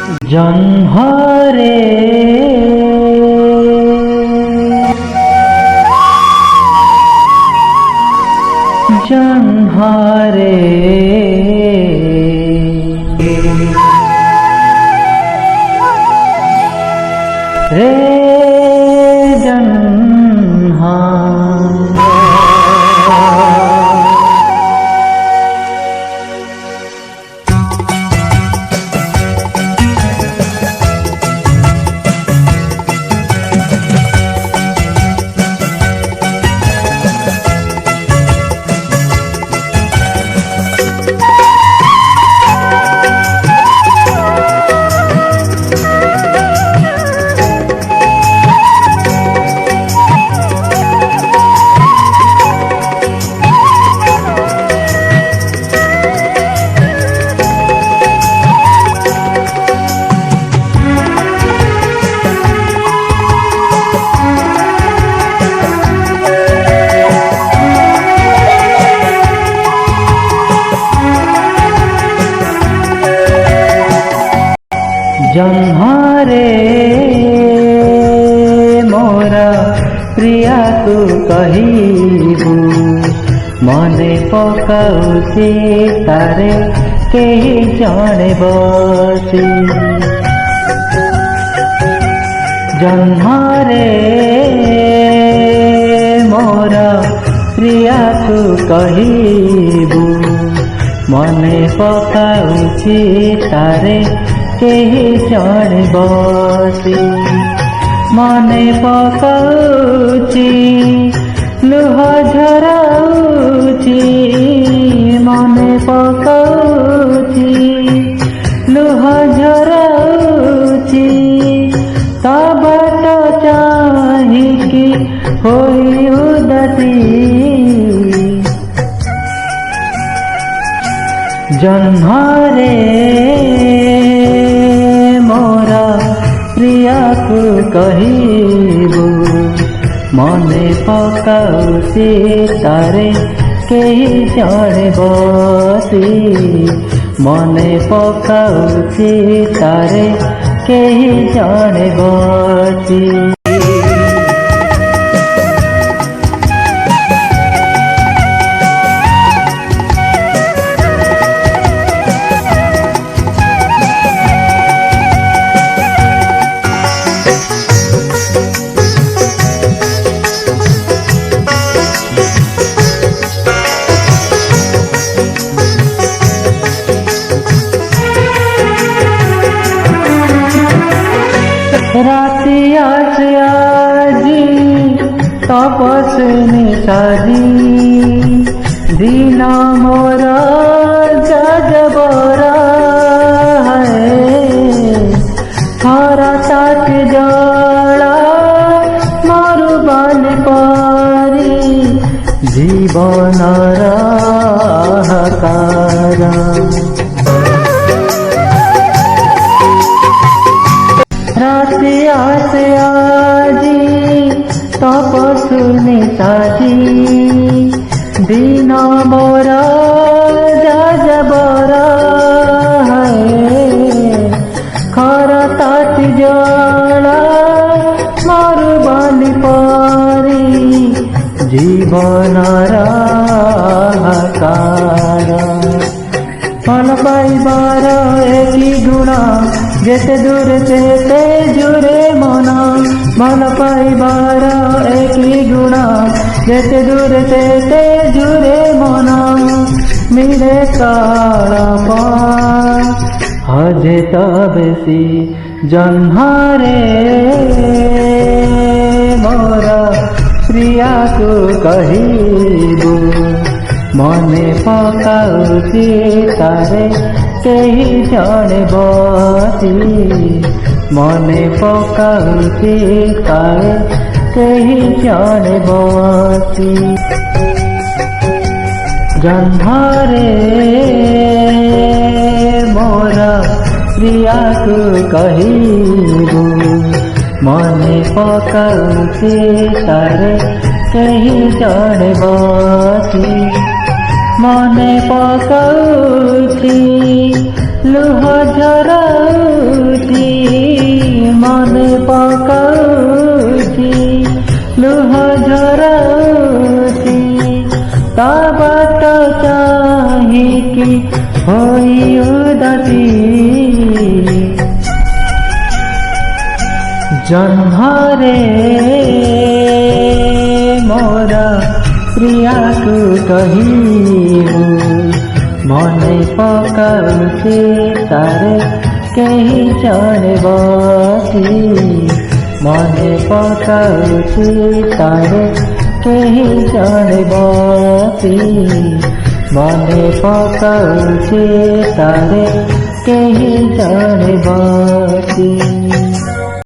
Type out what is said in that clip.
जन्हरे जन्हरे रे जन्हा जन्हरे मोरा प्रिया तू कहिबू मने पकाउछि तारे केही जणे बसी जन्हरे मोरा प्रिया तू कहिबू मने पकाउछि तारे केही जणे बसी मने पकाउछि लुह झराउछि मने पकाउछि लुह झराउछि ता बाट चाहिकी होई उदासी जन्हरे मोरा प्रिया को कहिबू मने पकाउछि तारे केही जणे बसी मने पकाउछि तारे केही जणे बसी राति आजी तपस्विनी साजी दिन मोर जजबरा हर साथ जला मारु बाल पारी जीवन हाहाकार राति आजी तपस्विनी साजी दिन मोर जजबरा खर ताती जला मारु बाली पारी जीवन हाहाकार फल पाइबार एकी गुण जेते दूर तेते जुरे मन भल पाइबार एकी गुण जेते दूर तेते जुरे मन मिले काल हजे तबेसी जन्हरे मोरा प्रिया को कहिबू मने पकाउछि तारे केही जणे बसी मने पकाउछि तारे केही जणे बसी जन्हरे मोरा प्रिया को कहिबू मने पकाउछि तारे केही जणे बसी मने पकाउछि लुह झराउछि ता बात चाहिकी होई उदासी जन्मरे मोरा प्रियाको कहिबु मनै पकाउँथे तारे केही जणे बसी मनै पकाउँथे तारे केही जणे बसी मनै पकाउँथे तारे केही जणे बसी।